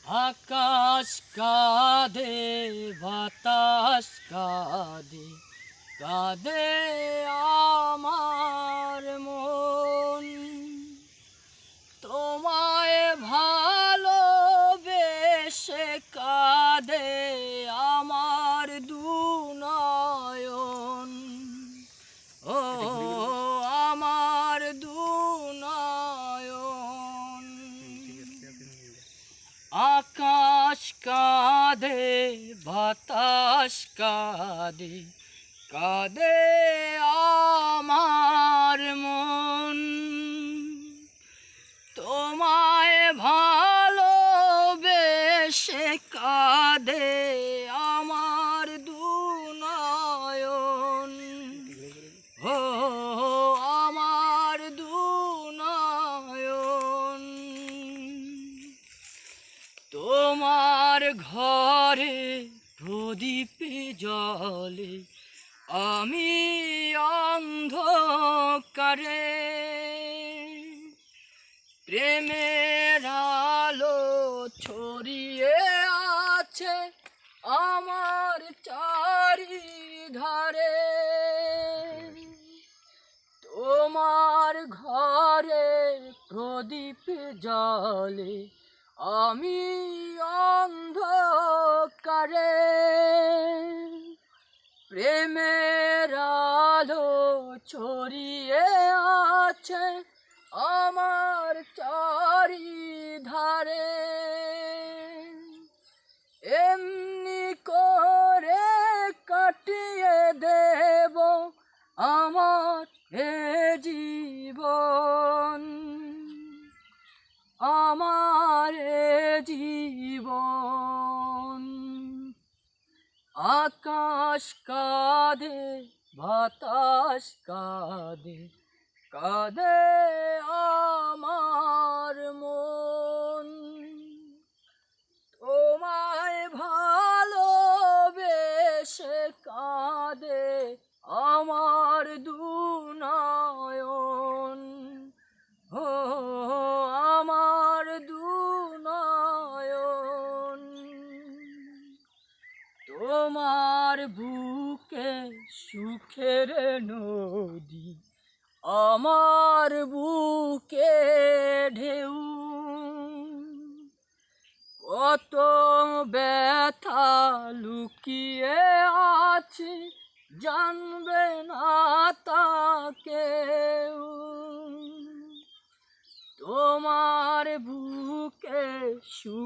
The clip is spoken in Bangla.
আকাশ কাঁদে, বাতাস কাঁদে, কাঁদে আমার মন। তোমায় ভালোবেসে কাঁদে আমার দুনয়ন। ও আমার দুনয়ন। আকাশ কাঁদে, বাতাস কাঁদে, কাঁদে আমার মন। তোমায় ভালোবেসে কাঁদে আমার দুনয়ন। ও আমার দুনয়ন। তোমার ঘরে প্রদীপ জ্বলে, আমি অন্ধকারে। প্রেমের আলো ছড়িয়ে আছে আমার চারিধারে। তোমার ঘরে প্রদীপ জ্বলে, আমি অন্ধকারে। প্রেমের আলো ছড়িয়ে আছে আমার চারিধারে। এমনি করে কাটিয়ে দেব আমার এ জীবন, আমার এ জীবন। আকাশ কাঁদে, বাতাস কাঁদে, কাঁদে আমার মন। তোমায় ভালোবেসে কাঁদে আমার দুনয়ন। ও আমার দুনয়ন। তোমার বুকে সুখের নদী, আমার বুকে ঢেউ। কত ব্যথা লুকিয়ে আছে জানবে না তা কেউ। তোমার বুকে